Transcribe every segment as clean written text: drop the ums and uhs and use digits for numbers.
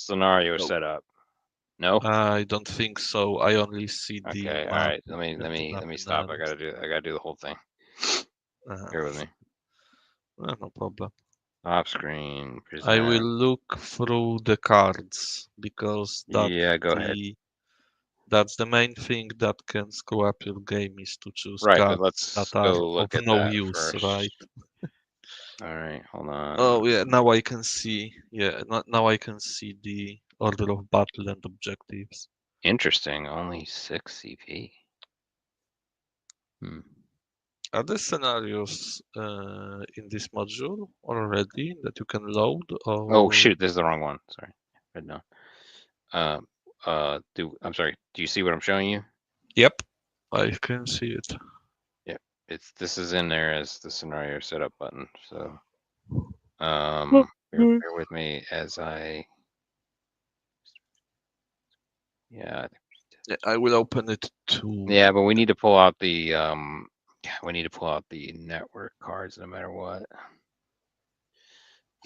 scenario No. set up? No. I don't think so. I only see the Okay. All map. right. Let me Nothing stop. I else. gotta do the whole thing. Bear with me. No problem. Top screen. I will Present. look through the cards because Yeah. Go ahead. that's the main thing that can screw up your game is to choose Right, but cards let's that are go of look at no that use, right? first. All right. Hold on. Oh yeah, now I can see. Yeah, now I can see the order of battle and objectives. Interesting. Only 6 CP. Hmm. Are there scenarios in this module already that you can load? Oh Or shoot, this is the wrong one. Sorry. Right now. I'm sorry. Do you see what I'm showing you? yep, I can see it. Yeah. This is in there as the scenario setup button. So bear with me as I yeah. Yeah, I will open it to. Yeah, but we need to pull out the network cards no matter what.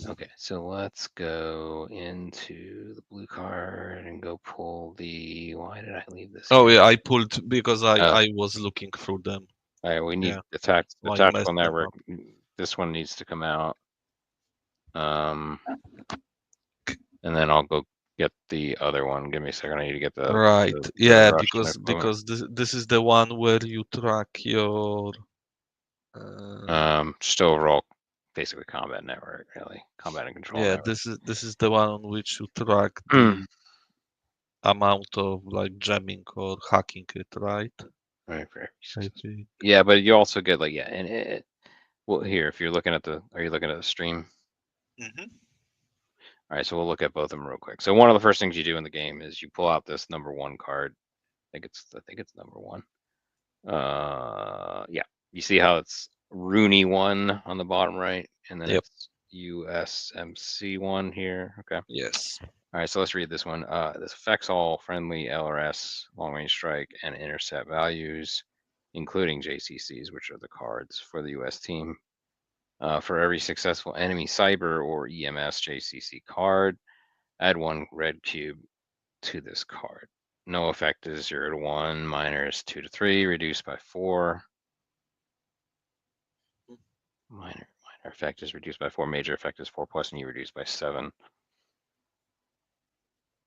Okay, so let's go into the blue card and go pull the. Why did I leave this Oh here? yeah, I pulled because Oh, I was looking through them. all right, we need Yeah, the so I tactical messed them network. up. This one needs to come out. And then I'll go get the other one. Give me a second. I need to get Right. the Yeah, Russian equivalent. because this is the one where you track your. Just overall, basically combat network, really combat and control Yeah, network. this is the one on which you track Hmm. the amount of like jamming or hacking it, right? Right, I think. yeah, but you also get like and well here if you're looking at are you looking at the stream? Mm-hmm. All right, so we'll look at both of them real quick. So one of the first things you do in the game is you pull out this number 1 card. I think it's number 1. Yeah, you see how it's Rooney 1 on the bottom right, and then Yep. it's USMC 1 here. Okay. Yes. All right, so let's read this one. This affects all friendly LRS, long range strike, and intercept values, including JCCs, which are the cards for the US team. For every successful enemy cyber or EMS JCC card, add 1 red cube to this card. No effect is 0 to 1, minor is 2 to 3, reduced by 4. Minor effect is reduced by 4, major effect is 4 plus, and you reduce by 7.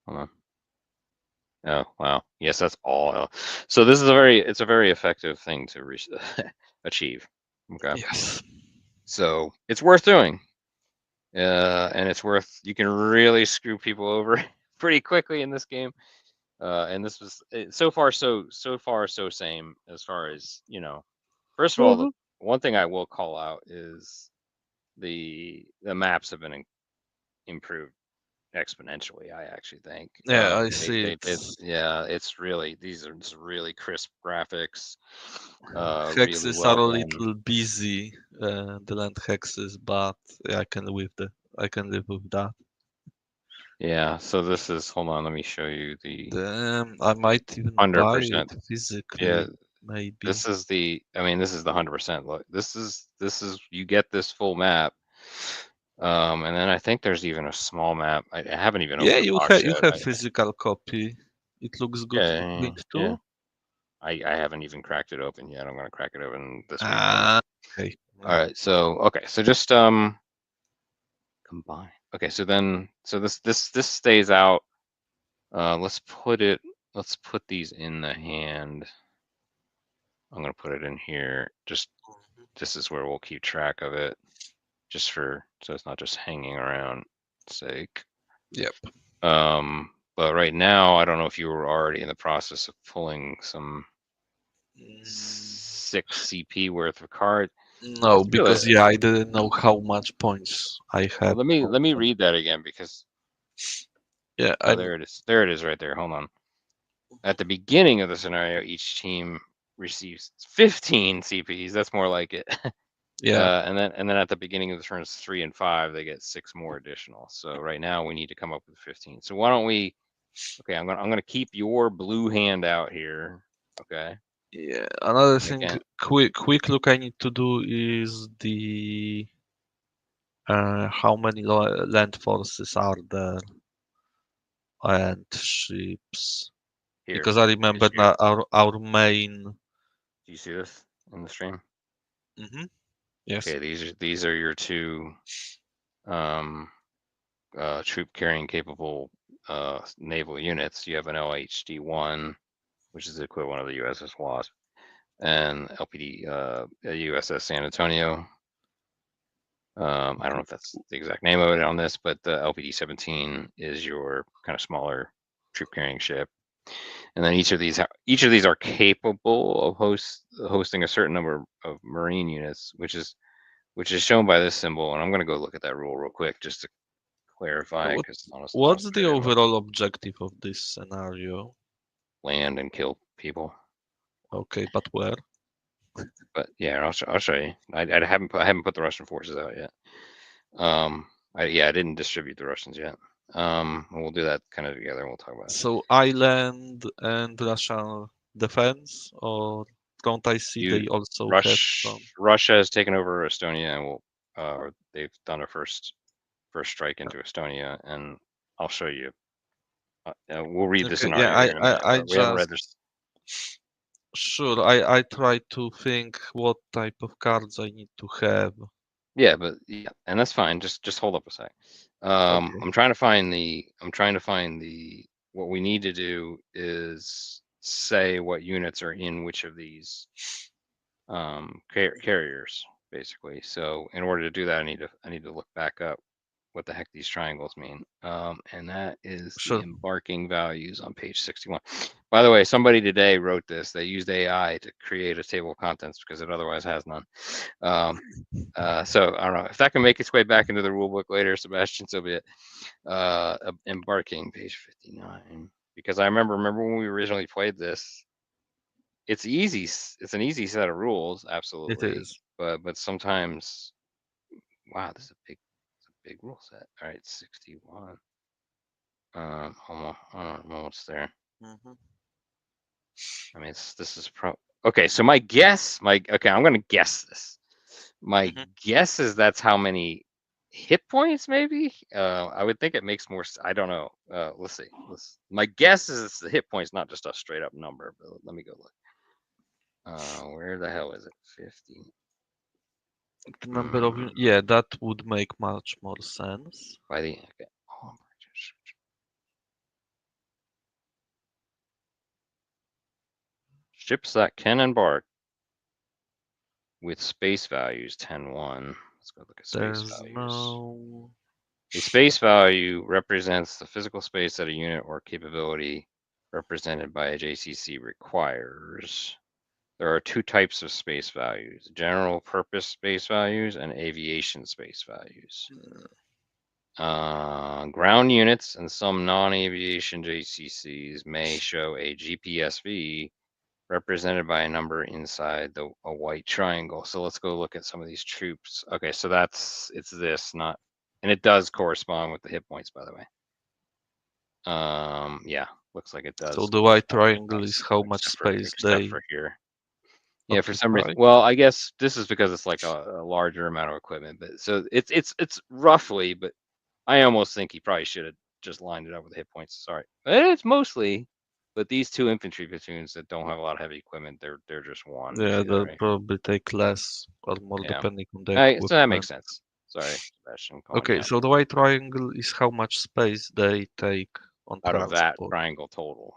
Hold on. Oh, wow. Yes, that's all. So this is it's a very effective thing to achieve. Okay. Yes. So it's worth doing. And you can really screw people over pretty quickly in this game. And this was so far so same as far as, first of all, the one thing I will call out is the maps have been improved exponentially, I actually think. Yeah, I see it. Yeah, these are just really crisp graphics, really Hexes are well a done. little busy, the land hexes, but I can live with that. Yeah, so this is, hold on, let me show you the I might even buy it 100%. Yeah, physically, maybe. this is this is the 100%. Look, you get this full map. And then I think there's even a small map. I haven't even Yeah, opened the box you yet. have physical copy. It looks good to Yeah, print yeah. too. I haven't even cracked it open yet. I'm gonna crack it open this weekend. Ah, okay. All right, so just combine. Okay, so this stays out. Let's put these in the hand. I'm gonna put it in here. This is where we'll keep track of it, so it's not just hanging around sake. Yep. But right now, I don't know if you were already in the process of pulling some 6 CP worth of card. No, It's really because yeah, I didn't know how much points I well, had. let me read that again because Yeah, oh, I'm. there it is. There it is right there. Hold on. At the beginning of the scenario, each team receives 15 CPs. That's more like it. Yeah. And then at the beginning of the turns 3 and 5, they get 6 more additional. So right now we need to come up with 15. So why don't we? Okay, I'm gonna keep your blue hand out here. Okay. Yeah. Another And thing, again, quick look I need to do is the how many land forces are there? and ships. Here, Because I remember that our main. do you see this in the stream? Mhm. Yes. Okay, these are your two um, troop carrying capable naval units. You have an LHD-1, which is the equivalent of the USS Wasp, and LPD USS San Antonio. I don't know if that's the exact name of it on this, but the LPD-17 is your kind of smaller troop carrying ship. And then each of these are capable of hosting a certain number of marine units, which is shown by this symbol. And I'm going to go look at that rule real quick just to clarify, What because honestly, I don't what's the care that much. overall objective of this scenario? Land and kill people. Okay, but where? But yeah, I'll show you. I haven't put the Russian forces out yet. I didn't distribute the Russians yet. We'll do that kind of together. And we'll talk about it. So island and Russian defense, or don't I see You they also have some? Russia has taken over Estonia, and will they've done a first strike into Estonia, and I'll show you. We'll read the Okay, yeah, scenario here in a minute, I but we haven't read just this. sure I try to think what type of cards I need to have. Yeah, but yeah, and that's fine. Just hold up a sec. Okay, I'm trying to find what we need to do is say what units are in which of these carriers, basically. So in order to do that, I need to look back up what the heck these triangles mean. And that is the sure. embarking values on page 61. By the way, somebody today wrote this. They used AI to create a table of contents because it otherwise has none. So I don't know if that can make its way back into the rule book later, Sebastian, so be it. Embarking, page 59. Because I remember when we originally played this, it's easy. It's an easy set of rules, It absolutely. is. But sometimes, wow, this is a big rule set. All right, 61. I'm almost there. Hmm. I mean, this is okay. So my guess, okay, I'm gonna guess this. My Hmm. guess is that's how many hit points, maybe. I would think it makes more. I don't know. Let's see. My guess is it's the hit points, not just a straight up number. But let me go look. Where the hell is it? 50. The number of yeah, that would make much more sense. By the okay. Oh, ships that can embark with space values 10-1. Let's go look at space There's values. no. A space value represents the physical space that a unit or capability represented by a JCC requires. There are two types of space values: general purpose space values and aviation space values. Ground units and some non-aviation JCCs may show a GPSV represented by a number inside a white triangle. So let's go look at some of these troops. Okay, so it's this, not, and it does correspond with the hit points, by the way. Yeah, looks like it So does the white correspond with hit triangle is points, how much space except they for here. Yeah, for some reason. occupy. Well, I guess this is because it's like a larger amount of equipment, but so it's roughly, but I almost think he probably should have just lined it up with the hit points. Sorry, it's mostly, but these two infantry platoons that don't have a lot of heavy equipment, they're just one. You Yeah, see that they'll right here? probably take less or more Yeah. depending on the So that makes equipment. sense. Sorry, Sebastian, calling you Okay, out. so the white triangle is how much space they take on Out of that transport. triangle total.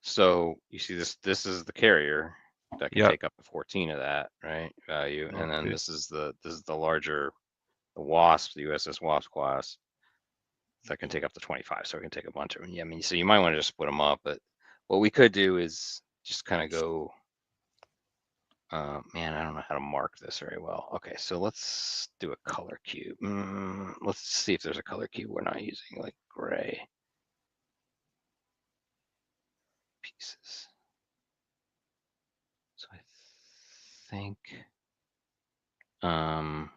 So you see this. This is the carrier that can Yeah, take up to 14 of that, right? Value, and then okay. this is the larger, the Wasp, the USS Wasp class that can Mhm. take up to 25. So we can take a bunch of them. Yeah, I mean, so you might want to just split them up, but what we could do is just kind of go. Man, I don't know how to mark this very well. Okay, so let's do a color cube. Let's see if there's a color cube we're not using, like gray pieces. So I think, I'm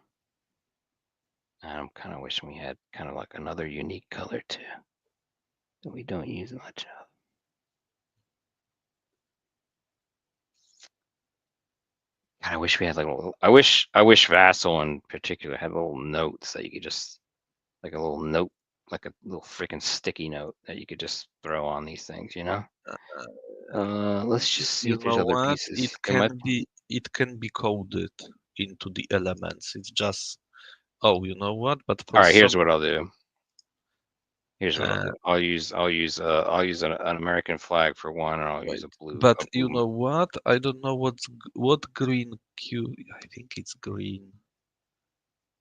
kind of wishing we had kind of like another unique color too that we don't use much of. God, I wish we had like a little. I wish Vassal in particular had little notes that you could just like a little note a little freaking sticky note that you could just throw on these things, you know? Let's just see You if there's know other what? pieces. There might. It can be coded into the elements. It's just, oh, you know what? But All for right, here's some, what I'll do. Here's what I'll uh, do. I'll use an American flag for one, and I'll use wait. a blue But you know what? I don't know what green Q. I think it's green.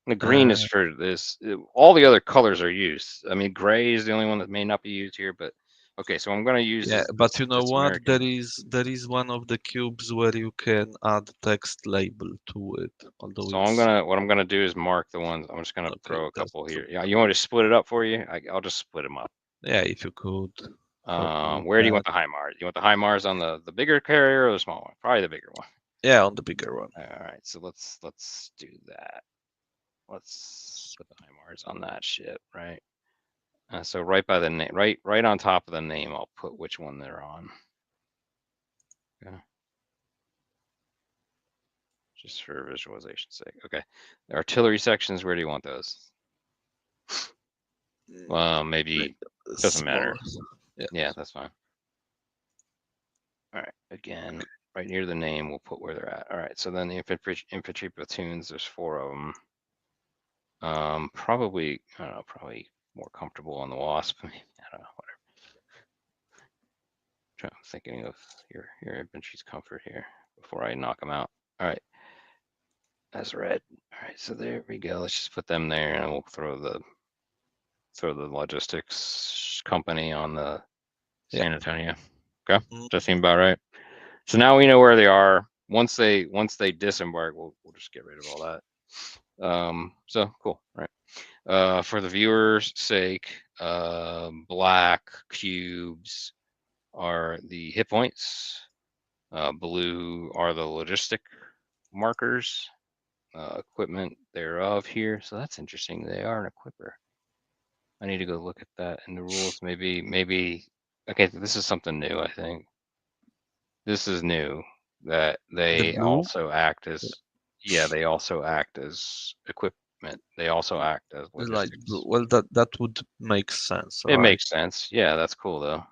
The green is Uh, for this. All the other colors are used. I mean, gray is the only one that may not be used here, but okay. So I'm gonna use yeah, this but this you know this what? American. There is one of the cubes where you can add text label to it, although So it's what I'm gonna do is mark the ones. I'm just gonna okay. throw a That's couple true. here. Yeah, you want me to split it up for you? I'll just split them up. Yeah, if you could help me with Where do you that. want the high Mars? You want the high Mars on the bigger carrier or the small one? Probably the bigger one. Yeah, on the bigger one. All right, so let's do that. Let's put the high Mars on that shit, right? So right by the name, right on top of the name, I'll put which one they're on. Okay. Just for visualization's sake. Okay. The artillery sections, where do you want those? Well, maybe doesn't Small. matter. Yeah. Yeah, that's fine. All right. Again, right near the name, we'll put where they're at. All right. So then the infantry platoons, there's 4 of them. Probably, I don't know, probably more comfortable on the Wasp. Maybe, I don't know, whatever. I'm thinking of your infantry's comfort here before I knock them out. All right. That's red. All right. So there we go. Let's just put them there, and we'll throw the logistics company on the Yeah. San Antonio. Okay. Mm, Does that seem about right? So now we know where they are. Once they disembark, we'll just get rid of all that. So cool. All right. For the viewers' sake, black cubes are the hit points. Blue are the logistic markers, equipment thereof here. So that's interesting. They are an equipper. I need to go look at that in the rules. Maybe. Okay, this is something new. I think this is new that the they blue, also act as. Yeah, they also act as equipment. They also act as light blue. logistics. Well, that would make sense, It right? makes sense. Yeah, that's cool though.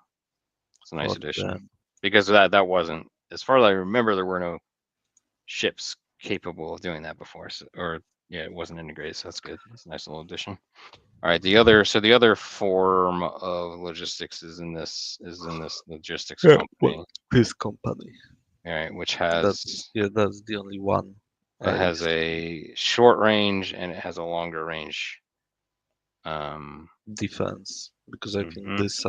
It's a For nice addition them. because that wasn't, as far as I remember, there were no ships capable of doing that before. So, or yeah, it wasn't integrated. So that's good. That's a nice little addition. All right, the other form of logistics is in this logistics Yeah. Well, company. this company. All right, which That's the only one it I has a short range and it has a longer range. Um, defense because I think mhm. these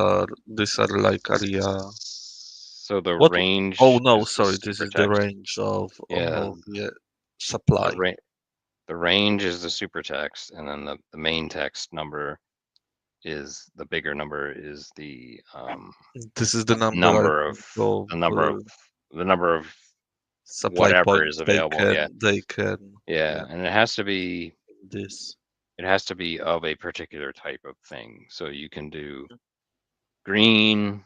are like area. So the What? Oh range no, is the sorry. This super is the text. range Yeah, of yeah the supply. ra the range is the super text, and then the main text number is the bigger number is This is the number I number of think of the number of the number of supply whatever is points available. Yeah, they can yeah, yeah and this it has to be of a particular type of thing. So you can do green,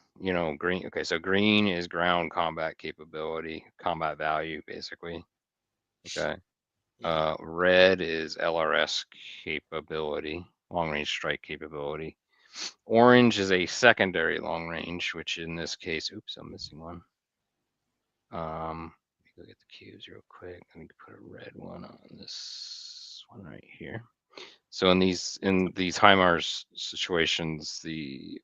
green. Okay, so green is ground combat capability, combat value, basically. Okay. Red is LRS capability, long range strike capability. Orange is a secondary long range, which in this case, oops, I'm missing one. Let me go get the cubes real quick. Let me put a red one on this one right here. So in these HIMARS situations, the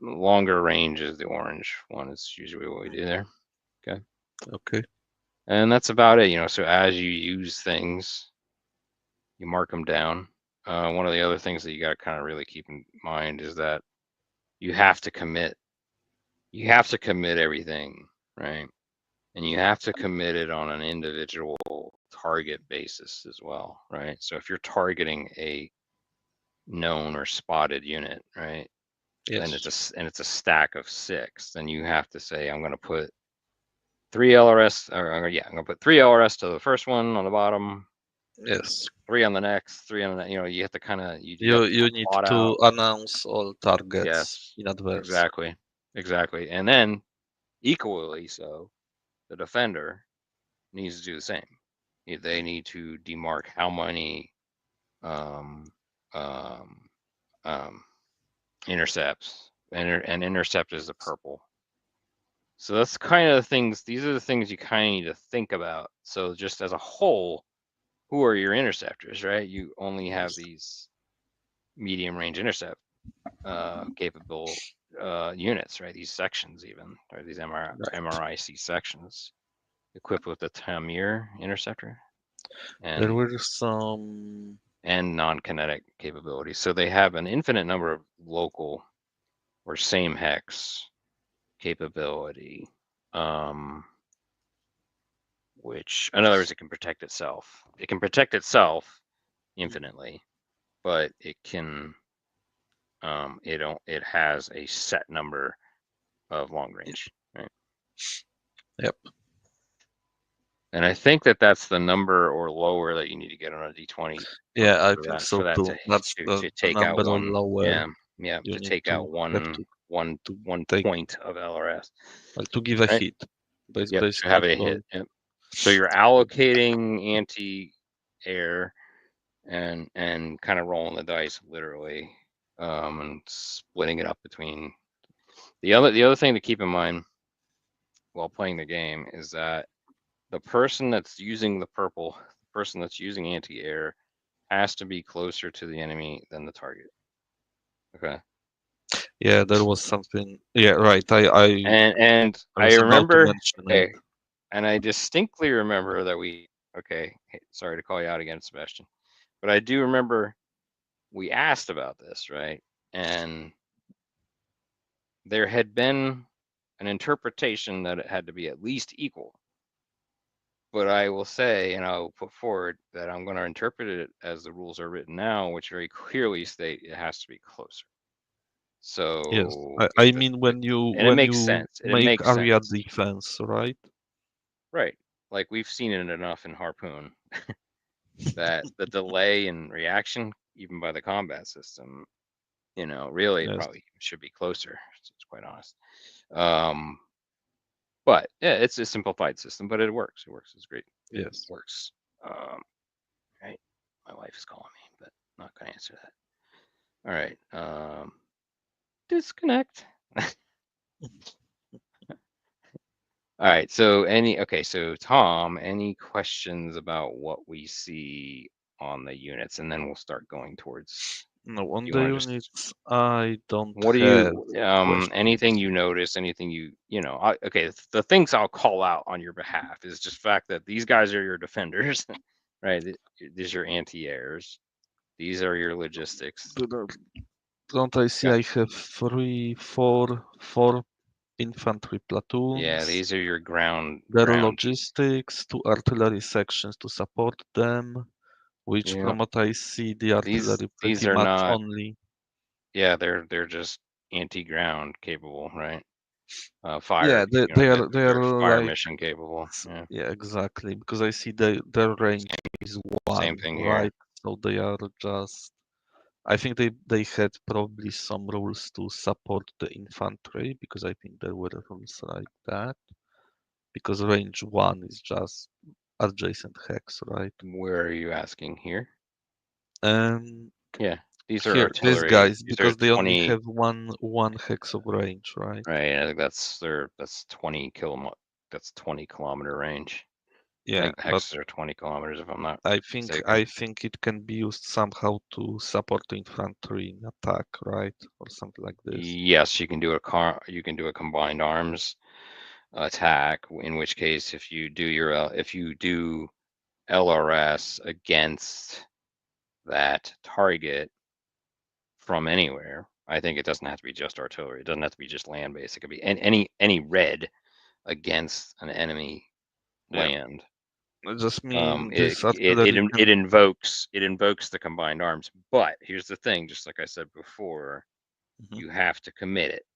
longer range is the orange one. Is usually what we do there. Okay, okay and that's about it. So as you use things, you mark them down. One of the other things that you got to kind of really keep in mind is that you have to commit. You have to commit everything, right? And you have to commit it on an individual target basis as well, right? So if you're targeting a known or spotted unit, right, and yes it's a stack of 6, then you have to say, I'm going to put 3 LRS, or yeah, I'm going to put 3 LRS to the first one on the bottom, yes 3 on the next, 3 on the, you have to kind of you have you to kind you of need plot to out. announce all targets Yes, in advance. exactly, exactly. And then equally so, the defender needs to do the same. They need to demark how many um, intercepts, and intercept is the purple. So that's kind of the things. These are the things you kind of need to think about. So just as a whole, who are your interceptors, right? You only have these medium range intercept capable units, right? These sections even, or these Right. MRIC sections equipped with the Tamir interceptor There and were some. non-kinetic capabilities. So they have an infinite number of local or same hex capability, which in other words, it can protect itself. It can protect itself infinitely, but it can it has a set number of long range, right? Yep. And I think that that's the number or lower that you need to get on a D20 Yeah, I for think that so too. That's to the take out number or one. lower Yeah, yeah, you to need take to out have one to take, point of LRS, well, to give a right? hit. Yep, to Basically have a to hit. Yep. So you're allocating anti-air and kind of rolling the dice literally, and splitting it up between the other thing to keep in mind while playing the game is that the person that's using the purple, the person that's using anti-air, has to be closer to the enemy than the target. Okay. yeah, there was something. Yeah, right. And I I was about to remember, mention it. okay, and I distinctly remember that okay, sorry to call you out again, Sebastian, but I do remember we asked about this, right? And there had been an interpretation that it had to be at least equal. But I will say, and I'll put forward that I'm going to interpret it as the rules are written now, which very clearly state it has to be closer. Yes. So I mean when and it when makes you sense. It make makes area sense, defense, right? right? Like we've seen it enough in Harpoon that the delay in reaction, even by the combat system, really it Yes. probably should be closer. It's quite honest. Um, but yeah, it's a simplified system, but it works. It works. It's great. It Yes. works. Um, right. My wife is calling me, but I'm not gonna answer that. All right. Disconnect. All right. So okay, so Tom, any questions about what we see on the units, and then we'll start going towards. No, on You the want to just units I don't what do have you anything questions. you notice, anything okay, the things I'll call out on your behalf is just fact that these guys are your defenders, right? These are your anti-airs. These are your logistics. Don't I see Got I have four infantry Yeah, platoons. these are your ground There are ground. logistics, two artillery sections to support them, which Yeah. from what I see the artillery These pretty are much not, only. yeah, they're just anti-ground capable, right? Yeah, Fire, they they're are fire like, mission capable. Yeah. yeah, exactly, because I see their range is Same one, thing here. right? So they are just. I think they had probably some rules to support the infantry because I think there were rules like that. Because range one is just adjacent hex, right? Where are you asking here? And Yeah, these are here, these artillery. guys, These are because they only 20, have one hex of range, right? right? I think that's 20 kilometer range. I Yeah, think but hexes are 20 kilometers if I'm not I think mistaken. I think it can be used somehow to support the infantry in attack, right? Or something like this. Yes, you can do a combined arms attack, in which case if you do LRS against that target from anywhere, I think it doesn't have to be just artillery. It doesn't have to be just land base. It could be any red against an enemy Yeah, land. I just Um, mean it this it artillery it, it can. invokes it invokes the combined arms. But here's the thing, just like I said before, Mhm. you have to commit it.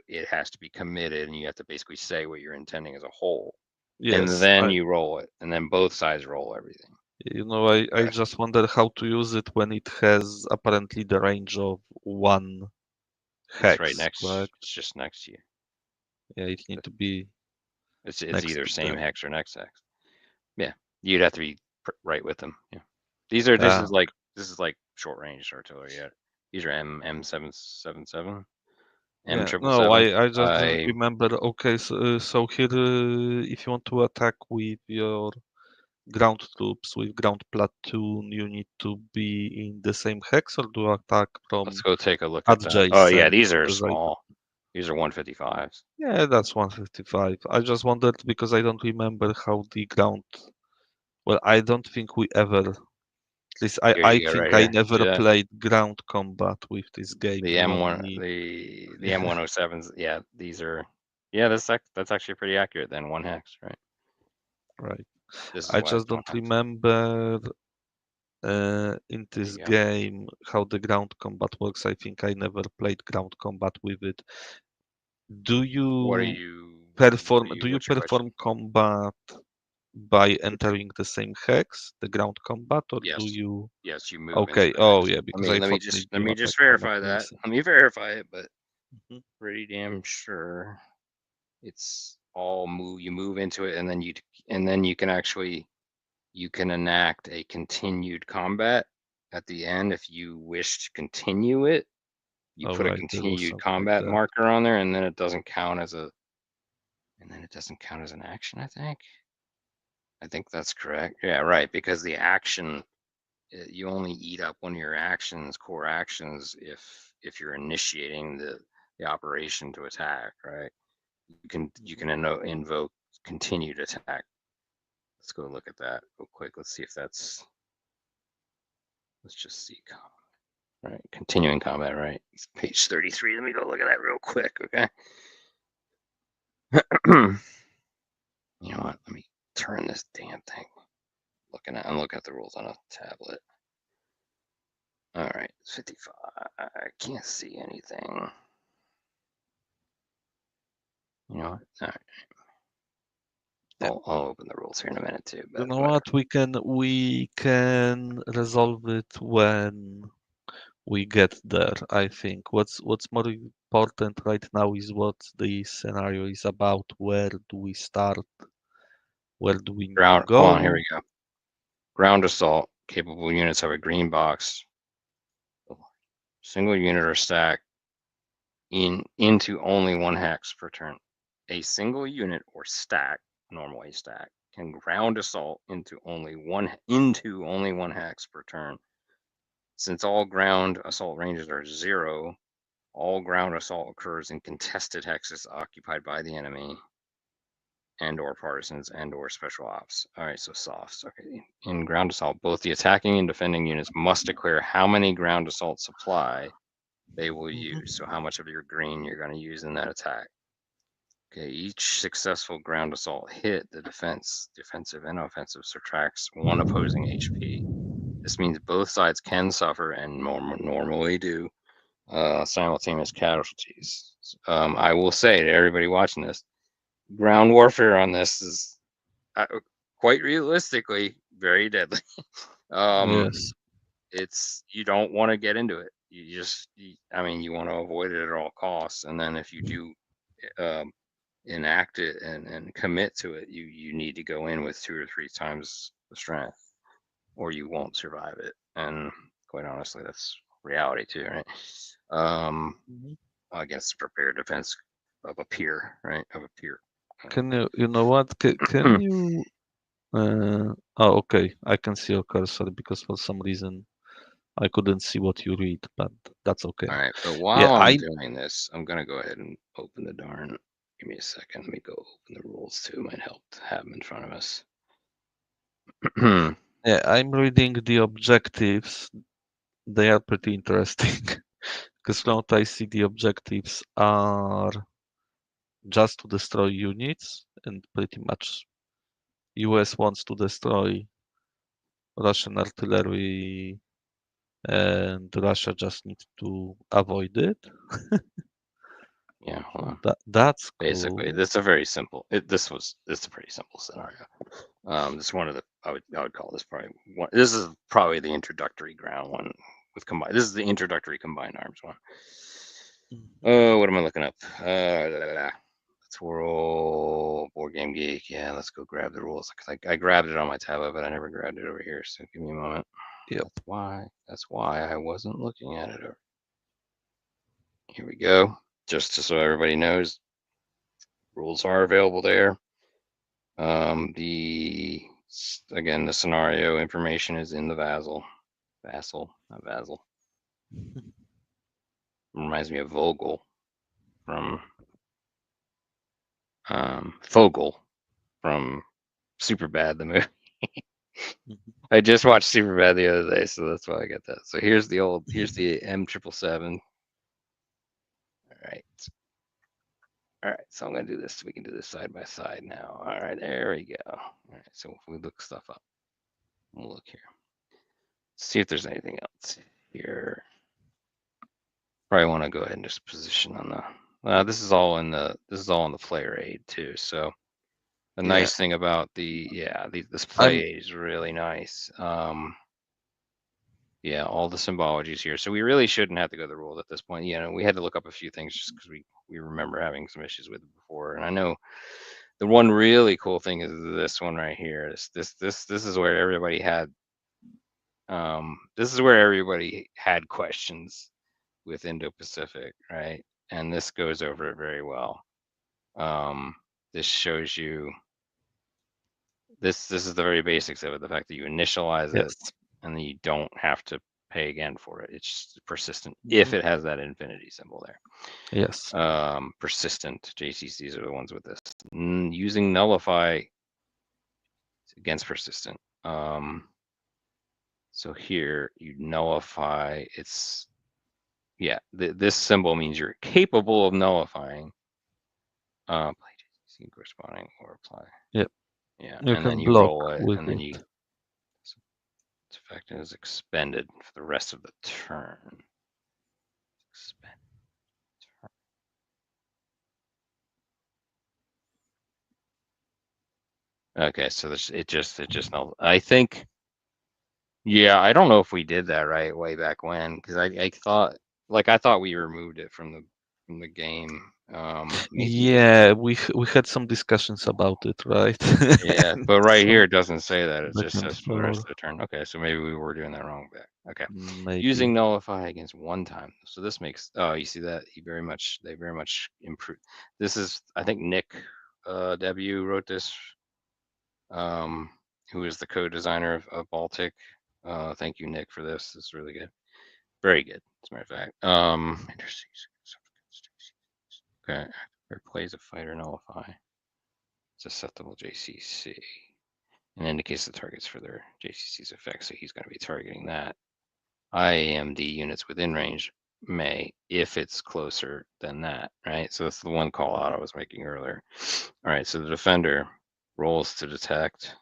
It has to be committed, and you have to basically say what you're intending as a whole, and Yes, then you roll it, and then both sides roll everything. I Okay. just wonder how to use it when it has apparently the range of one It's right hex, next. correct? It's just next to you. Yeah, it need to be It's next either to same them. hex or next hex. Yeah, you'd have to be right with them. Yeah. This Ah, is like short range artillery. Yeah. These are M777, Yeah, no, M777. I just didn't I remember. Okay, so here, if you want to attack with your ground troops, with ground platoon, you need to be in the same hex, or do attack Let's from go take a look at that. Oh yeah, adjacent? these are Because I, small. These are 155s. yeah, that's 155. I just wondered because I don't remember how the ground. Well, I don't think we ever. At least Here I you go, think right I here. See never that? played ground combat with this game. The You M1, only. the M107s. Yeah, these are. Yeah, that's actually pretty accurate. Then one hex, right? Right. This is I why just it's one don't hex. remember in There this you go. game how the ground combat works. I think I never played ground combat with it. Do What are you you? What are perform you? do you What's your question? perform combat by Which entering the same hex, the ground combat, or do yes, you? yes, you move into Okay, the oh hex. yeah, Let because me I let me thought just maybe let you me attack just from verify that. adjacent. Let me verify it, but Mhm. pretty damn sure it's all move. You move into it, and then you can actually you can enact a continued combat at the end if you wish to continue it. You All put a right, there was continued something like combat that. marker on there, and then it doesn't count as a and then it doesn't count as an action, I think. I think that's correct. Yeah, right, because the action you only eat up one of your actions, core actions, if you're initiating the operation to attack, right? You can invoke continued attack. Let's go look at that real quick. Let's see if that's let's just see right. Continuing combat, right? It's page 33. Let me go look at that real quick, okay? You know what? Let me turn this damn thing. I'm looking at the rules on a tablet. All right, 55. I can't see anything. You know what? All right. Yeah. I'll open the rules here in a minute too, You but know whatever. what? We can resolve it when we get there. I think what's more important right now is what the scenario is about. Where do we start? Where do we need to Ground. Hold on. Here go? we go. Ground assault. Capable units have a green box. Single unit or stack into only one hex per turn. A single unit or stack, normally stack, can ground assault into only one hex per turn. Since all ground assault ranges are 0, all ground assault occurs in contested hexes occupied by the enemy and or partisans and or special ops. All right, so softs. Okay. In ground assault, both the attacking and defending units must declare how many ground assault supply they will use. So Mhm. how much of your green you're going to use in that attack. Okay, each successful ground assault hit, the defensive and offensive subtracts one opposing HP. This means both sides can suffer and normally do simultaneous casualties. I will say to everybody watching this, ground warfare on this is quite realistically very deadly. um, Yes. it's you don't want to get into it. I mean, you want to avoid it at all costs. And then if you do um, enact it and commit to it, you need to go in with 2 or 3 times the strength, or you won't survive it. And quite honestly, that's reality too, right? Um, Mhm. against prepared defense of a peer, right? Of a peer. Can you know what? Can you? Oh, okay. I can see your cursor because for some reason I couldn't see what you read, but that's okay. All right, but Yeah, while I'm I doing this, I'm gonna go ahead and open the darn. Give me a second. Let me go open the rules too. Might help to have them in front of us. yeah, I'm reading the objectives. They are pretty interesting because from what I see, the objectives are just to destroy units, and pretty much US wants to destroy Russian artillery, and Russia just needs to avoid it. Yeah, hold So on. that's Basically, cool. this is a very simple. This is a pretty simple scenario. This is one of the I would call this probably one. This is probably the introductory ground one with combined. This is the introductory combined arms one. Mhm. Oh, what am I looking up? Let's roll Board Game Geek. Yeah, let's go grab the rules. I grabbed it on my tablet, but I never grabbed it over here. So give me a moment. Yep. That's why I wasn't looking at it. Here we go. Just so everybody knows, rules are available there. Again, the scenario information is in the Vassal, not Vassal. Reminds me of Vogel from Fogel from Superbad, the movie. I just watched Superbad the other day, so that's why I get that. So here's the M777. All right. All right, so I'm gonna do this. We can do this side by side now. All right, there we go. All right, so if we look stuff up, we'll look here. See if there's anything else here. Probably want to go ahead and just position on the. This is all in the player aid too. So the Yeah, nice thing about this play I'm. aid is really nice. Yeah, all the symbologies here. So we really shouldn't have to go to the rules at this point. You know, we had to look up a few things just because we remember having some issues with it before. And I know the one really cool thing is this one right here. This is where everybody had questions with Indo-Pacific, right? And this goes over it very well. This shows you this is the very basics of it, the fact that you initialize it Yes. and then you don't have to pay again for it. It's persistent if Mhm. it has that infinity symbol there. Yes. Persistent JCCs are the ones with this. Using nullify against persistent. So here you nullify its, this symbol means you're capable of nullifying play JCC corresponding or apply. Yep. Yeah, You and then can you block roll it, with and then it. its effect is expended for the rest of the turn. Expend. Okay, so it just I think, yeah, I don't know if we did that right way back when, because I thought we removed it from the game. Maybe. Yeah, we had some discussions about it, right? Yeah, but right Some here it doesn't say that. It back just and says for the rest forth. of the turn. Okay, so maybe we were doing that wrong back. Okay. Maybe. Using nullify against one time. So this makes, oh, you see that they very much improved. This is, I think Nick W wrote this, who is the co-designer of Baltic. Thank you, Nick, for this. It's really good. Very good, as a matter of fact. Okay. Plays a fighter nullify. Susceptible JCC. And indicates the targets for their JCC's effect, so he's going to be targeting that. IAMD units within range may, if it's closer than that, right? So that's the one call out I was making earlier. All right, so the defender rolls to detect,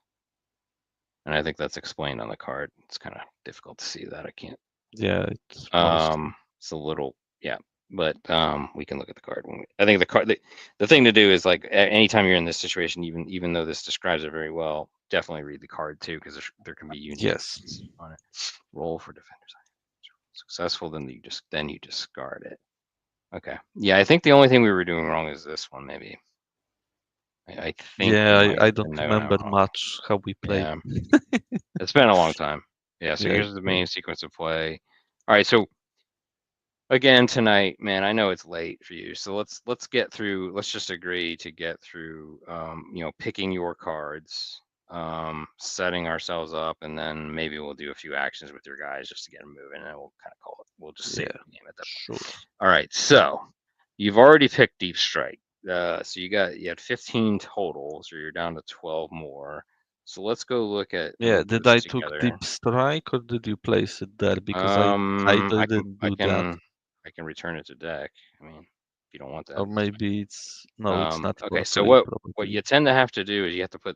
and I think that's explained on the card. It's kind of difficult to see that. I can't. Yeah, it's mostly. It's a little, yeah, but we can look at the card. I think the card, the thing to do is like anytime you're in this situation, even though this describes it very well, definitely read the card too, because there can be unique Yes. on it. Roll for defenders. Successful, then you discard it. Okay. Yeah, I think the only thing we were doing wrong is this one, maybe. I think we Yeah, might I have don't been doing that remember wrong. much how we played. Yeah. It's been a long time. Yeah, so Yeah, here's the main sequence of play. All right, so again tonight, man, I know it's late for you. So let's get through, let's just agree to get through picking your cards, setting ourselves up, and then maybe we'll do a few actions with your guys just to get them moving, and we'll kind of call it, we'll just save yeah, the game at that point. sure. All right, so you've already picked Deep Strike. So you had 15 total, so you're down to 12 more. So let's go look at, and Yeah, we'll do did this I took together. deep strike or did you place it there? Because I I can didn't do that. return it to deck. I mean, if you don't want that, Or that's fine. maybe it's no, it's not for Okay, so play what probably. you tend to have to do is you have to put,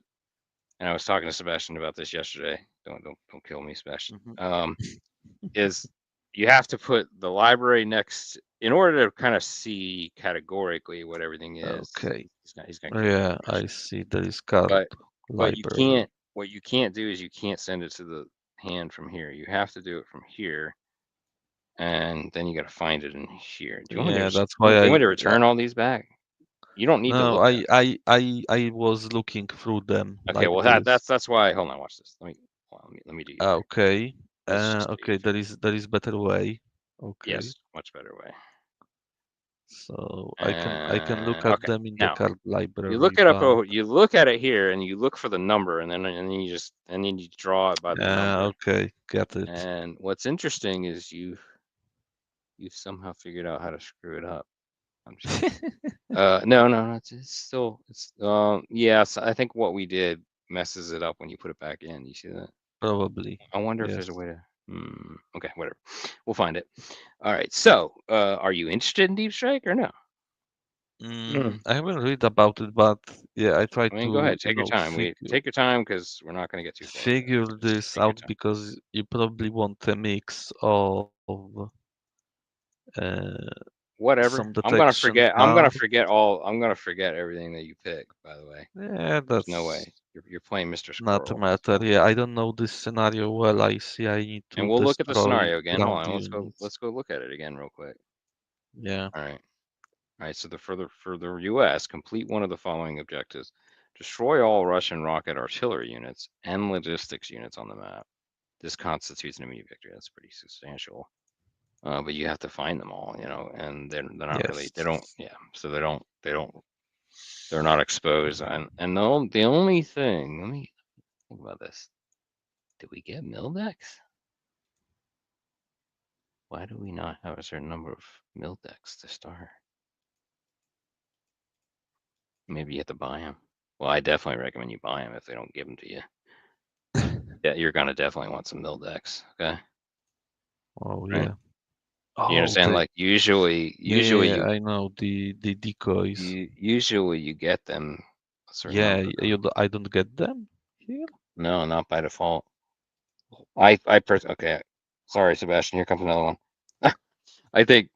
and I was talking to Sebastian about this yesterday. Don't kill me, Sebastian. Mhm. Is you have to put the library next in order to kind of see categorically what everything is. Okay. He's gonna kill me, Yeah, I Sebastian. see there is card But you library. can't. What you can't do is you can't send it to the hand from here. You have to do it from here, and then you got to find it in here. Do you want me to? Yeah, that's Do why you I want me to return all these back? You don't need to no, look at them. I was looking through them Okay, like well this. that's why. Hold on, watch this. Let me do you right. Okay. Let's just see. Okay, there is better way. Okay. Yes, much better way. So I can look at Okay, them in the now card you library, look it up. but You look at it here, and you look for the number, and then you draw it by the number. okay, get it. And what's interesting is you somehow figured out how to screw it up. I'm just kidding. No, it's still yes. I think what we did messes it up when you put it back in. You see that? Probably, I wonder if yes. there's a way to. Okay, whatever. We'll find it. All right. So, are you interested in Deep Strike or no? I haven't read about it, but yeah, I try I mean, go to, ahead. Take your time. figure Take your time because we're not going to get too far. figure Just this take your out time. because you probably want a mix of Whatever. some detection I'm gonna card. forget all. I'm gonna forget everything that you pick. By the way, Yeah, there's no that's way. You're playing Mr. not a Squirrel. matter. So, Yeah, I don't know this scenario well. I see I need and to we'll look at the destroy scenario again. Hold ground on. units. Let's go look at it again real quick. Yeah, All right. All right. So for the U.S., complete one of the following objectives: destroy all Russian rocket artillery units and logistics units on the map. This constitutes an immediate victory. That's pretty substantial. But you have to find them all, and they're not really. yes. They don't. Yeah. So they don't. They're not exposed. And the only thing. Let me think about this. Did we get Mildex? Why do we not have a certain number of Mildex to start? Maybe you have to buy them. Well, I definitely recommend you buy them if they don't give them to you. Yeah, you're gonna definitely want some Mildex. Okay, Oh right? yeah. You Oh, understand? the Like usually, yeah, I know the decoys. usually you get them a certain Yeah, number of them. I don't get them here. No, not by default. Okay. Sorry, Sebastian. Here comes another one. I think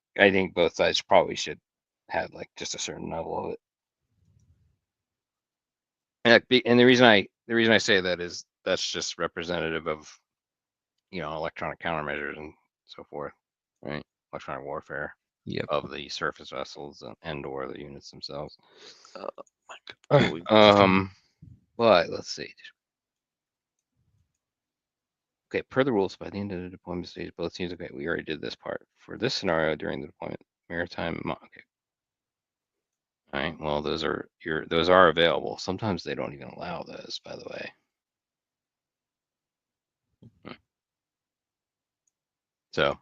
both sides probably should have like just a certain level of it. And the reason I say that is that's just representative of electronic countermeasures and so forth, right? Electronic warfare Yep. of the surface vessels and or the units themselves. Uh, my God, going. But let's see. Okay, per the rules, by the end of the deployment stage, both teams. Okay, we already did this part. For this scenario during the deployment, maritime. Okay, all right. Well, those are available. Sometimes they don't even allow those, by the way. So,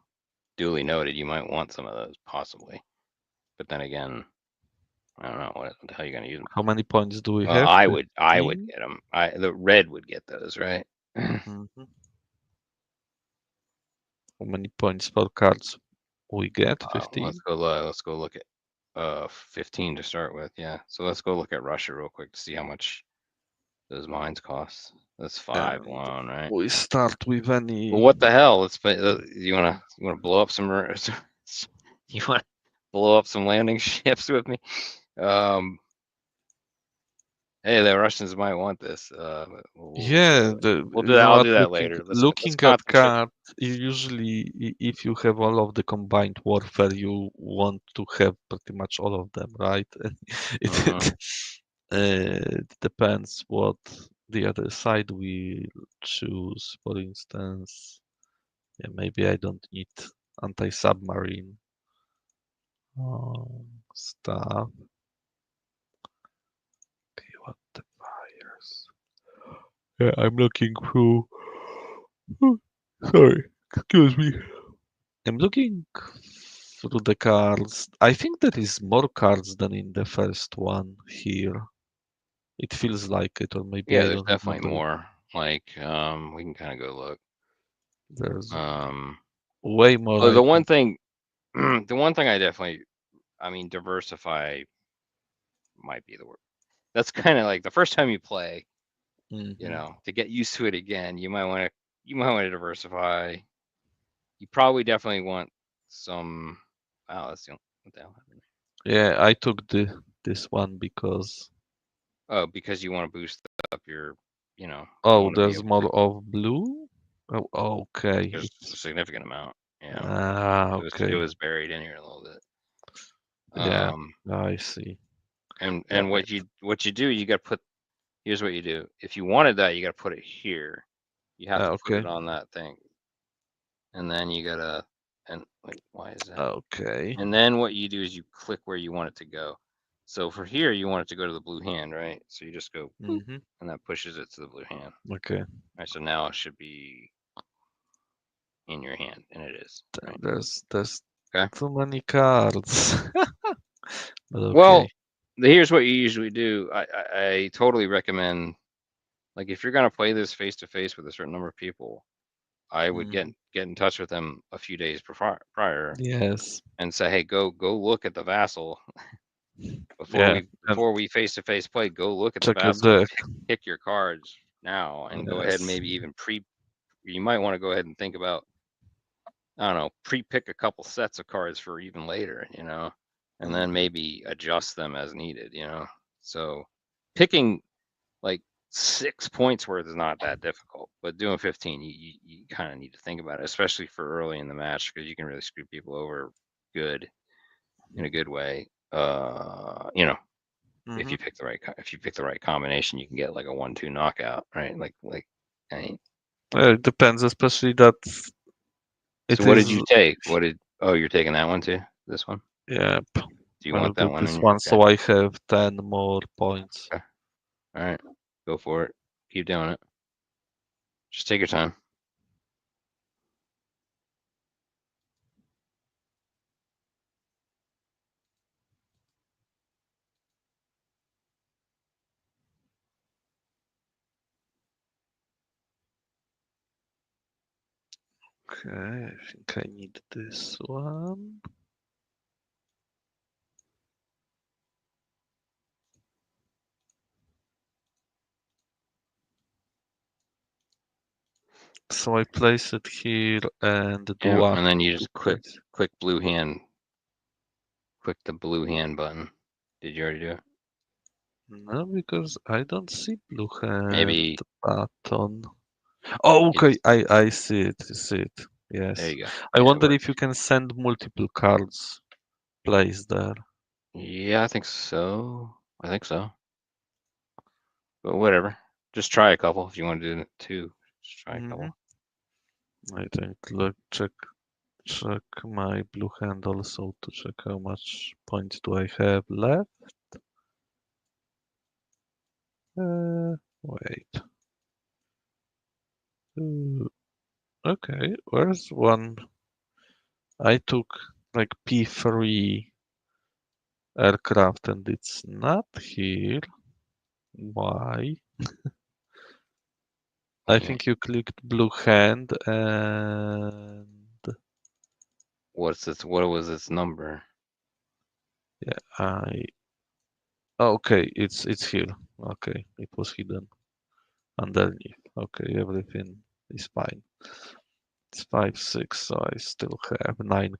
duly noted. You might want some of those, possibly. But then again, I don't know what the hell you're gonna use them. How many points do we Well, have? I would 15. get them. The red would get those, right? Mm-hmm. How many points per cards we get? 15. Let's go look at 15 to start with. Yeah. So let's go look at Russia real quick to see how much those mines cost. That's 5 And alone, right? we start with Well, any. what the hell? Let's play. You wanna blow up some you want to blow up some landing ships with me? Um, hey, the Russians might want this. Yeah, We'll do you that. know I'll what? do that later. Let's Looking at concentrate. card, usually if you have all of the combined warfare, you want to have pretty much all of them, right? Mhm. It depends what the other side will choose. For instance, yeah, maybe I don't need anti-submarine stuff. Okay, what the fires? Yeah, I'm looking through. Sorry, excuse me. I'm looking through the cards. I think there is more cards than in the first one here. It feels like it, or maybe Yeah, I there's don't definitely remember. more. Like, we can kind of go look. There's Um, way more, oh, I the one think. thing, the one thing I mean, diversify might be the word. That's kind of like the first time you play, Hmm. to get used to it again, you might want to diversify. You probably definitely want some. Wow, what the hell happened? Yeah, I took this one because Oh, because you want to boost up your, you oh, want to be there's able to. more of blue. Oh, okay. There's a It's significant amount. It okay. was buried in here a little bit. Yeah, Um, I see. Yeah, and what you do, you got to put. Here's what you do. If you wanted that, you got to put it here. You have to put okay. it on that thing, and then you gotta and wait, why is that? Okay. And then what you do is you click where you want it to go. So for here, you want it to go to the blue hand, right? So you just go boop, Mm-hmm. and that pushes it to the blue hand. Okay. All right, so now it should be in your hand, and it is. Right? There's Okay. too many cards. But okay. Well, here's what you usually do. I totally recommend, like, if you're gonna play this face to face with a certain number of people, I would Mhm. get in touch with them a few days prior Yes. and say, hey, go look at the vassal Yeah. And before we face to face play. Go look at the check your vassal and deck. pick your cards now, and go ahead and Yes. maybe even You might want to go ahead and think about, I don't know, pre-pick a couple sets of cards for even later, and then Mhm. maybe adjust them as needed. So picking like 6 points worth is not that difficult, but doing 15, you kind of need to think about it, especially for early in the match, because you can really screw people over good in a good way. If Mhm. you pick the right if you pick the right combination, you can get like a 1-2 knockout, right? I mean, It depends, especially that so it what did is. you take? You're taking that one too? This one? Yeah. Do you I'll want do that one this in your, one, okay? so I have 10 more points. Okay. All right. Go for it. Keep doing it. Just take your time. Okay, I think I need this one. So I place it here and do Yeah, what and then you to just click place? click blue hand, click the blue hand button. Did you already do it? No, because I don't see blue hand Maybe button. Oh, okay. it's I see it. I see it. there Yes. you go. I Yeah, it wonder if works. you can send multiple cards placed there. Yeah, I think so. I think so. But whatever. Just try a couple if you want to do it too. Just try a Mm-hmm. couple. I think look check my blue hand also to check how much points do I have left. Wait. Uh, okay, where's one? I took like P3 aircraft and it's not here. Why? I Yeah. think you clicked blue hand and What was its number? yeah, okay, it's here. Okay, it was hidden underneath. Okay, everything is fine. It's 5, 6, so I still have 9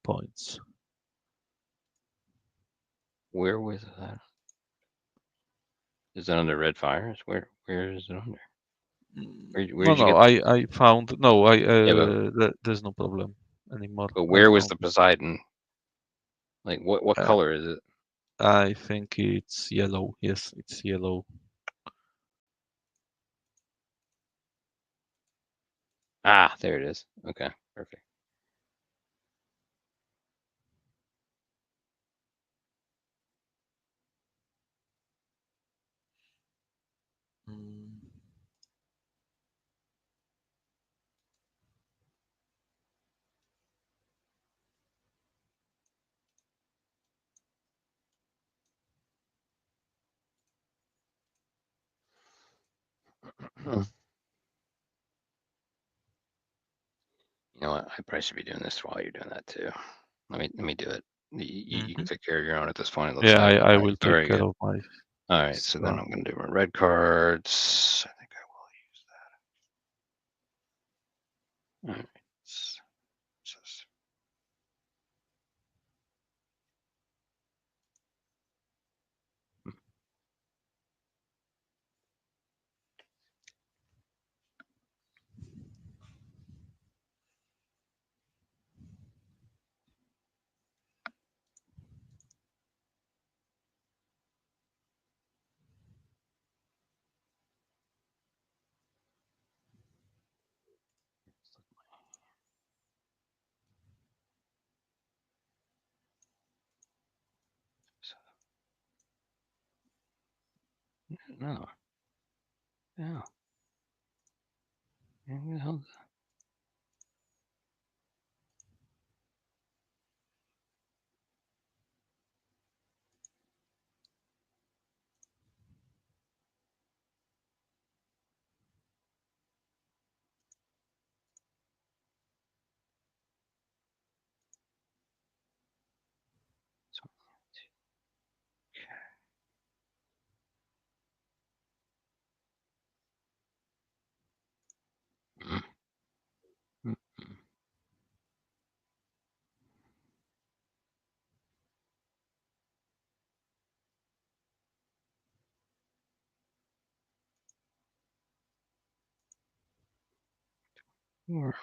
points. Where was that? Is it under red fires? Where is it under? Where No, did you no, get the I found no, yeah, there's no problem anymore. but I where was found the it. Poseidon? Like what Uh, color is it? I think it's yellow. Yes, it's yellow. Ah, there it is. Okay, perfect. Mm, You know what? I probably should be doing this while you're doing that too. Let me do it. You can mhm. take care of your own at this point, it looks Yeah, like. I All right, will take very care good. of my All right, so then stuff. I'm gonna do my red cards. I think I will use that. All right. Just- No. No. Who the hell? Mm, mm, mm. Four.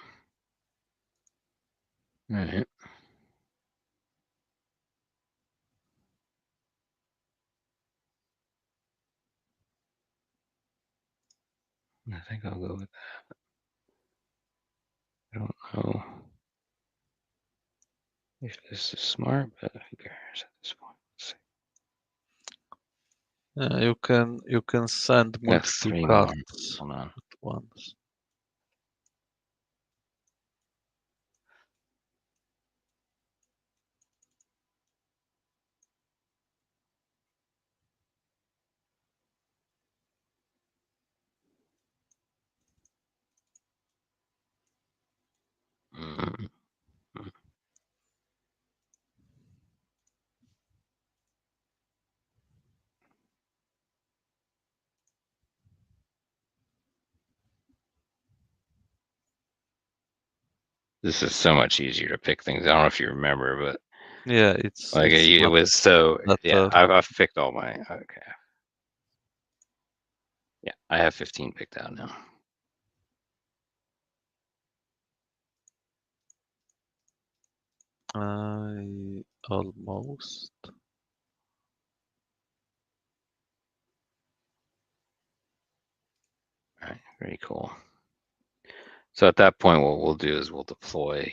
All right. I think I'll go with that. I don't know if this is smart, but who cares at this point? Let's see. You can send I got multiple 3 more. cards Hold on. at once. Mm, mm. This is so much easier to pick things. I don't know if you remember, but Yeah, like it's it much was so. Yeah, better. I've picked all my. Okay. Yeah, I have 15 picked out now. I almost. All right, very cool. So at that point, what we'll do is we'll deploy,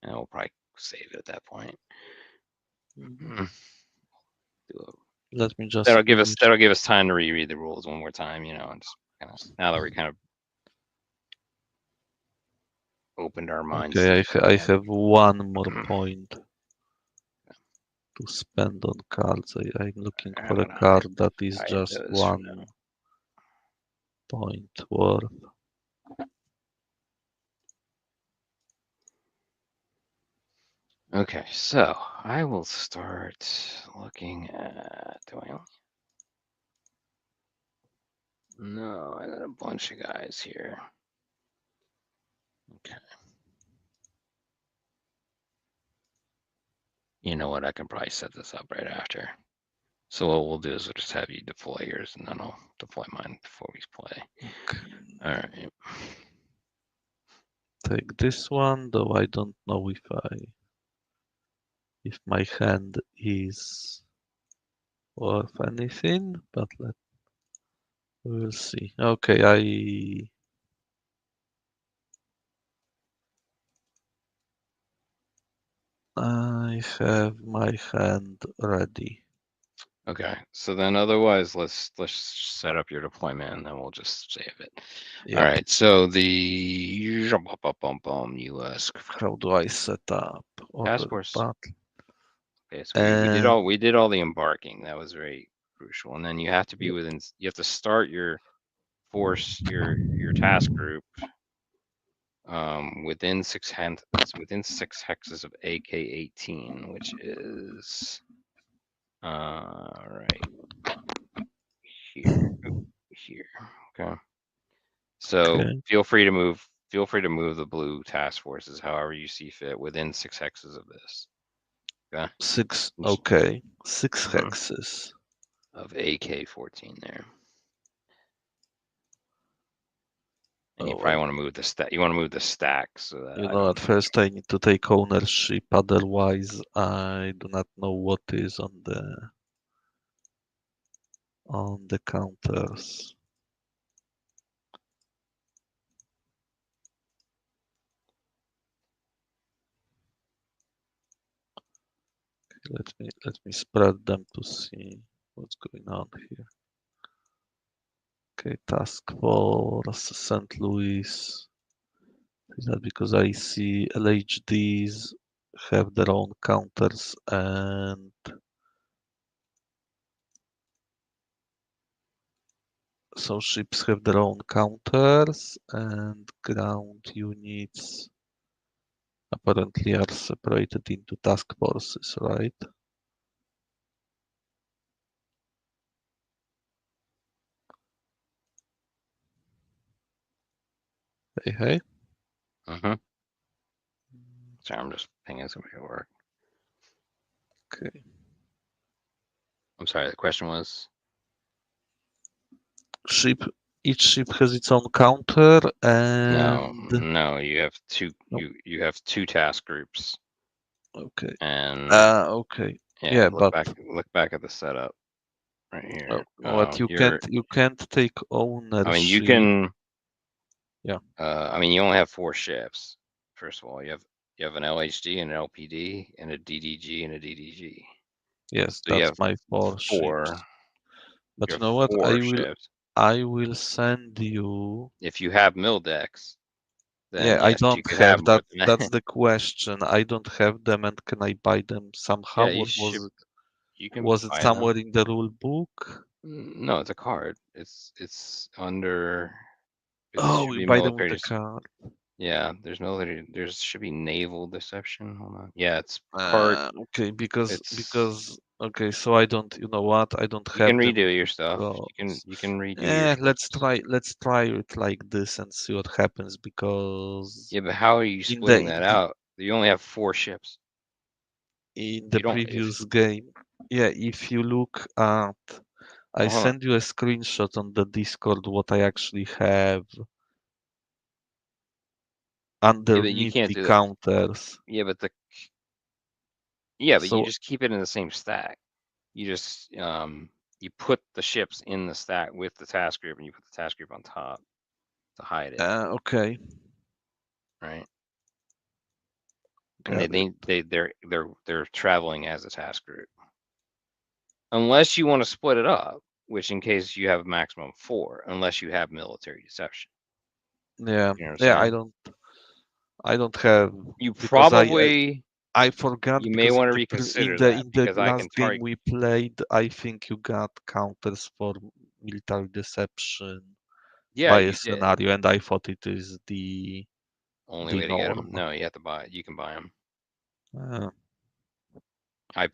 and we'll probably save it at that point. Mm, do a- Let me just That'll give us finish. time to reread the rules one more time, and just kind of now that we kind of opened our minds to Okay, the I format. have one more point to spend on cards. I'm looking I'm for a gonna card that is hide just those for now. 1 point worth. Okay, so I will start looking at. Do I? No, I got a bunch of guys here. Okay. You know what? I can probably set this up right after. So what we'll do is we'll just have you deploy yours, and then I'll deploy mine before we play. Okay. All right. Take this one, though I don't know if my hand is worth anything, but we'll see. Okay, I have my hand ready. Okay. So then otherwise let's set up your deployment and then we'll just save it. All Yep. right. So the US How do I set up task order force. battle? Okay, so And we did all the embarking. That was very crucial. And then you have to be yep, within you have to start your force, your task group within within 6 hexes of AK-18, which is right here. Oop, here. Okay. So okay. feel free to move the blue task forces however you see fit within 6 hexes of this. Okay. Six. Oops. Okay, 6 Mhm. hexes. Of AK-14 there. And you Oh, probably want to move the stack. You want to move the stack so that I at don't. first I need to take ownership, otherwise I do not know what is on the counters. Let me spread them to see what's going on here. Okay, task force, St. Louis. Is that because I see LHDs have their own counters and so ships have their own counters and ground units apparently are separated into task forces, right? Hey, hey. Mm-hmm. Sorry, I'm just pinging somebody at work. Okay. I'm sorry, the question was? Ship, each ship has its own counter No, and no, you have two no, you have two task groups. okay. And Okay. yeah, Yeah, but look back at the setup right here. what You're you can't take I mean you ownership. can Yeah. I mean you only have four ships. First of all, you have an LHD and an LPD and a DDG and a DDG. Yes, So you that's have my four ships. four. But You you have know what? four ships. I will send you. If you have mill decks, Yeah, then I yes, you don't could have have more that. than That's that. the question. I don't have them, and can I buy them somehow, Yeah, or you can was it buy them. somewhere in the rule book? No, it's a card. It's under. It Oh, should you be buy them with military. the card. Yeah, there's military. There's should be naval deception. Hold on. Yeah, it's card. Okay, It's okay, so I don't. You know what? I don't you can have them redo your stuff. because. You can redo your ships. Let's try it like this and see what happens because Yeah, but how are you splitting in that the out? You only have four ships. in the You don't. If previous game, yeah, if you look at I well, hold on. send you a screenshot on the Discord what I actually have Yeah, but you underneath can't the do that. counters. Yeah, but the yeah, but you So just keep it in the same stack. You just you put the ships in the stack with the task group, and you put the task group on top to hide it, okay, right? And got it. they're traveling as a task group, unless you want to split it up, which in case you have maximum four, unless you have military deception. Yeah, You know what I'm yeah. saying? I don't have You because probably I forgot you may because want in to in reconsider the that because I can last game target. we played, I think you got counters for military deception Yeah, by a you did. scenario, and I thought it is Only the way to get them? norm. No, you have to buy it. You can buy them. Uh, I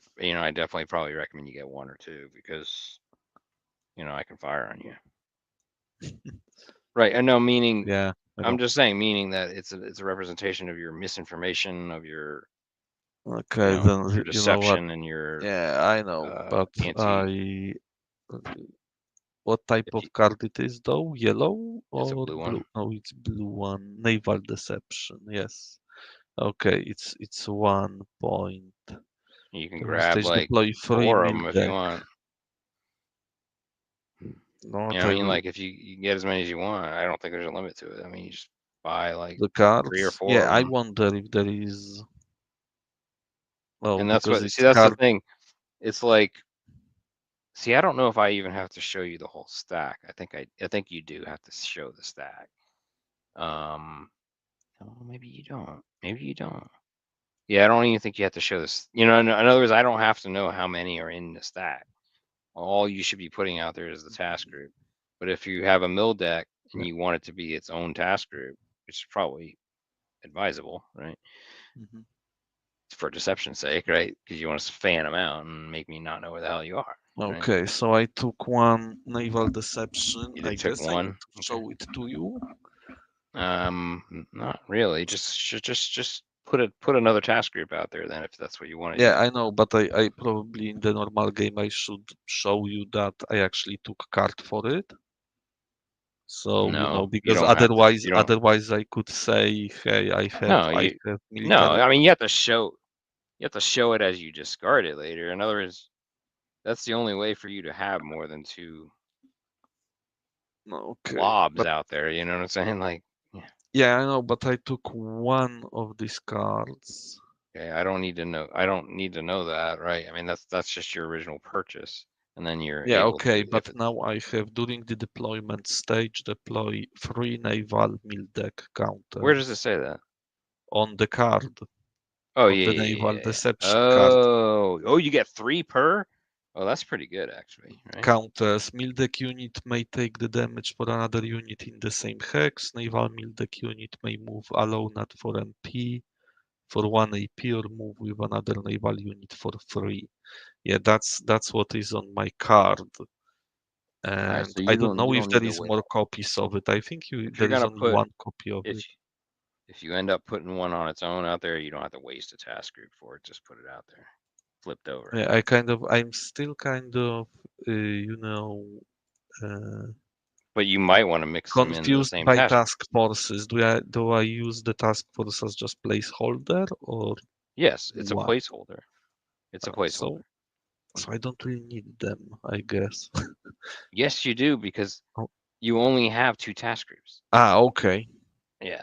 definitely probably recommend you get one or two because I can fire on you. Right. And no, meaning yeah, I I'm know. just saying, meaning that it's a representation of your misinformation, of Okay, then your you know what? deception and your Yeah, I know, but anti. what type If you, of card it is though? Yellow it's a or blue one. blue? No, it's blue one. Naval deception. Yes. Okay, it's 1 point. You can Terminal grab stage like deploy free four of mil them if you deck. want. No, You know what I I mean? will Like if you can get as many as you want, I don't think there's a limit to it. I mean, you just buy like the three or cards. four Yeah, of I them, wonder if there is. Well, and that's because what. See, it's that's the card. thing. It's like, see, I don't know if I even have to show you the whole stack. I think you do have to show the stack. Um, oh, maybe you don't. Maybe you don't. Yeah, I don't even think you have to show this. In other words, I don't have to know how many are in the stack. All you should be putting out there is the task group. But if you have a mill deck and Yeah. you want it to be its own task group, which is probably advisable, right? Mhm. For deception's sake, right? Because you want to fan them out and make me not know where the hell you are, right? Okay, so I took one naval deception. You I just took guess I need one. to Okay. show it to you. Not really. Just put another task group out there then if that's what you want to Yeah, use. I know, but I probably in the normal game I should show you that I actually took card for it. So, No, you because don't have to. You don't. otherwise I could say, hey, No, I you. have No, military. I mean you have to show. You have to show it as you discard it later. In other words, that's the only way for you to have more than two Okay, blobs but out there. You know what I'm saying? Like, yeah, yeah, I know, but I took one of these cards. okay, I don't need to know. I don't need to know that, right? I mean, that's just your original purchase. and then you're Yeah, able okay, to, if but now I have during the deployment stage deploy 3 naval mill deck where does it counters say that? on the card, Oh on yeah, the yeah, yeah, naval yeah, yeah. deception card. Oh, you get 3 per? Oh, that's pretty good actually, right? Counters. Mill deck unit may take the damage for another unit in the same hex. Naval mill deck unit may move alone at 4 MP for 1 AP or move with another naval unit for 3. Yeah, that's what is on my card. All right, And so I don't know you if don't need there to is wait. more copies of it. I think If you're there is gonna only put, one copy of if it. if you end up putting one on its own out there, you don't have to waste a task group for it. Just put it out there, flipped over. Yeah, I'm still kind of, you know, uh, But you might want to mix them in the confused same by task group. task forces. Do I use the task force as just placeholder or Yes, it's a what? placeholder. It's a So placeholder. I don't really need them, I guess. Yes, you do, because Oh, you only have 2 task groups. okay. Yeah.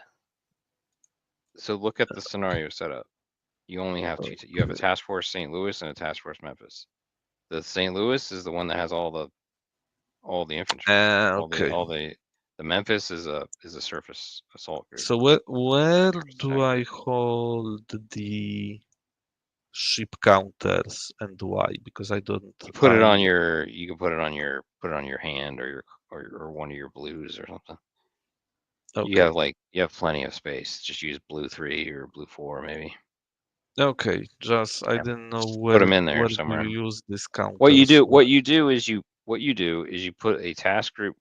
So look at the scenario setup. You only have 2. You have a Okay. task force St. Louis and a task force Memphis. The St. Louis is the one that has all the infantry. Okay. The Memphis is a surface assault group. So where Surface do attack group. I hold the ship counters and why? Because I don't. You put it on your, you can put it on your hand or or one of your blues or something. Okay. You have plenty of space. Just use blue 3 or blue 4 maybe. Okay. Just I Yeah. didn't know Just put them in there where do somewhere. you use these counters? What you do is you put a task group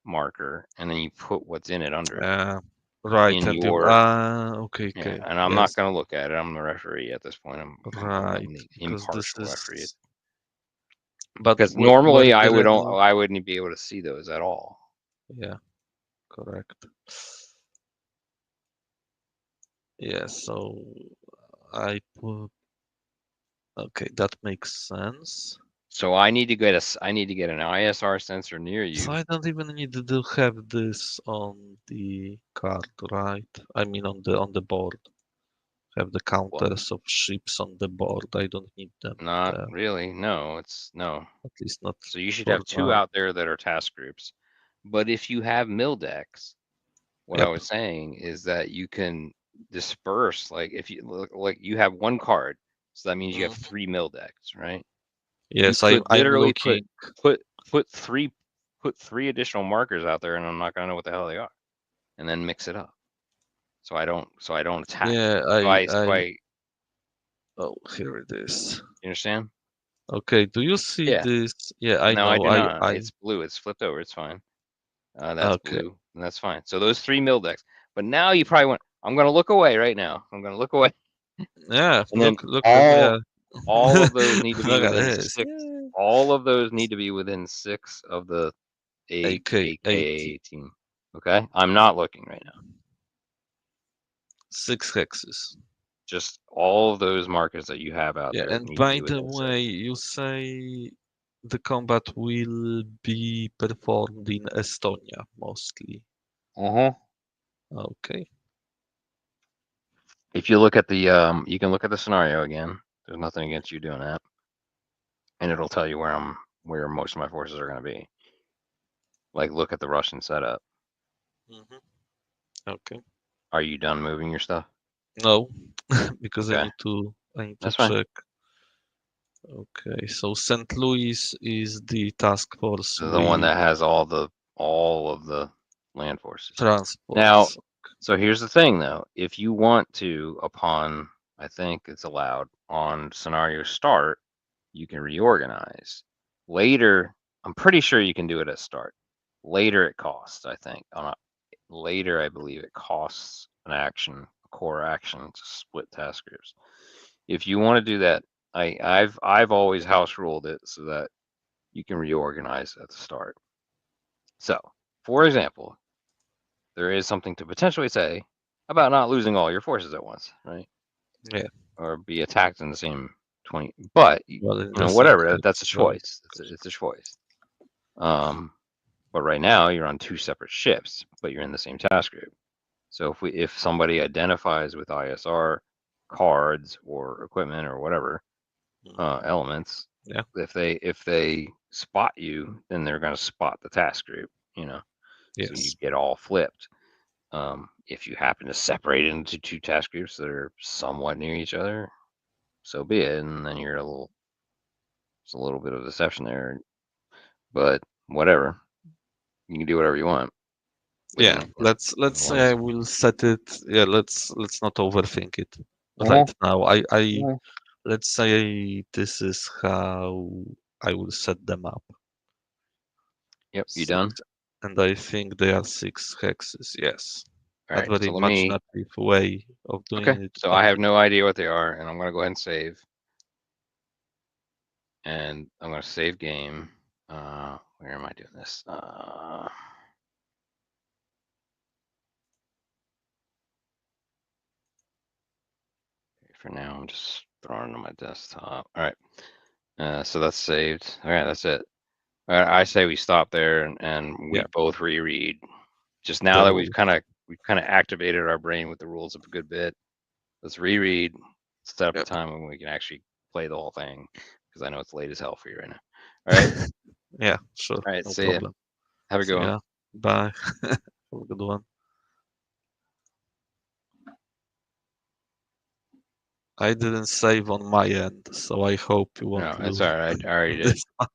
marker and then you put what's in it under it Uh, right, in and you your, okay, yeah, okay, and I'm not yes, going to look at it. I'm the referee at this point. I'm right, playing the because this impartial referee. is. But Because were normally there any? I wouldn't be able to see those at all. Yeah, correct. Yeah, so I put. Okay, that makes sense. So I need to get an ISR sensor near So you. I don't even need to have this on the card, right? I mean on the board. Have the Well, counters of ships on the board. I don't need them not there, really. No, it's no. at least not So you should for have 2 now. out there that are task groups. But if you have mill decks, what I Yep. was saying is that you can disperse, like if you look, like you have 1 card, so that means you have Mhm. 3 mill decks, right? You Yes, could I'm literally looking. put put 3 put 3 additional markers out there, and I'm not gonna know what the hell they are, and then mix it up. So I don't attack you. Yeah, oh, here it is. You understand? Okay, do you see Yeah. this? Yeah, I No, I know. do not. I, It's blue. It's flipped over. It's fine. That's okay. blue, and that's fine. So those 3 mill decks. But now you probably want. I'm gonna look away right now. I'm gonna look away, Yeah, and then look, yeah. all of those need to be Look at within this. 6. Yeah. All of those need to be within 6 of the AK 80. AKA team. Okay, I'm not looking right now. 6 hexes. Just all of those markers that you have out Yeah, there and need to by be the within 6. way, you say the combat will be performed in Estonia mostly. Uh-huh. Okay. If you look at the, you can look at the scenario again. There's nothing against you doing that, and it'll tell you where most of my forces are going to be. Like, look at the Russian setup. Hmm. Okay. Are you done moving your stuff? No, because Okay, I need to that's fine. check. Okay, so St. Louis is the task force The one with that has all of the land forces. Now, transports. so here's the thing though. If you want to, upon, I think it's allowed on scenario start, you can reorganize. Later, I'm pretty sure you can do it at start. Later it costs, I think. Later, I believe it costs an action, a core action to split task groups. If you want to do that, I've always house ruled it so that you can reorganize at the start. So, for example, there is something to potentially say about not losing all your forces at once, right? Yeah, Or be attacked in the same 20. But you well, in the know, same whatever. That's a hex, right? choice. It's a choice. Um, but right now you're on 2 separate ships, but you're in the same task group. So if somebody identifies with ISR cards or equipment or whatever Mhm. elements, Yeah. if they spot you, then they're going to spot the task group, you know, so you Yes. get all flipped. If you happen to separate into two task groups that are somewhat near each other, so be it, and then you're it's a little bit of deception there, but whatever, you can do whatever you want Yeah. within Let's as long say as. I will set it. Yeah. Let's not overthink it Uh-huh. right now. I Uh-huh. let's say this is how I will set them up. Yep, you done? Six, and I think they are 6 hexes. Yes. All Not right, very so let me. imaginative way of Okay, doing it, so I but have no idea what they are, and I'm gonna go ahead and save, and I'm gonna save game. Where am I doing this? For now, I'm just throwing it on my desktop. All right, so that's saved. All right, that's it. All right, I say we stop there and we yeah, both reread. Just now the that rule. we've kind of activated our brain with the rules of a good bit. Let's reread. Set up a Yep. time when we can actually play the whole thing because I know it's late as hell for you right now. All right, Yeah, sure, all right. no See ya. problem. Have a See good one. ya. Bye. Have a good one. I didn't save on my end, so I hope you No, won't it's lose all right. I already did. this one.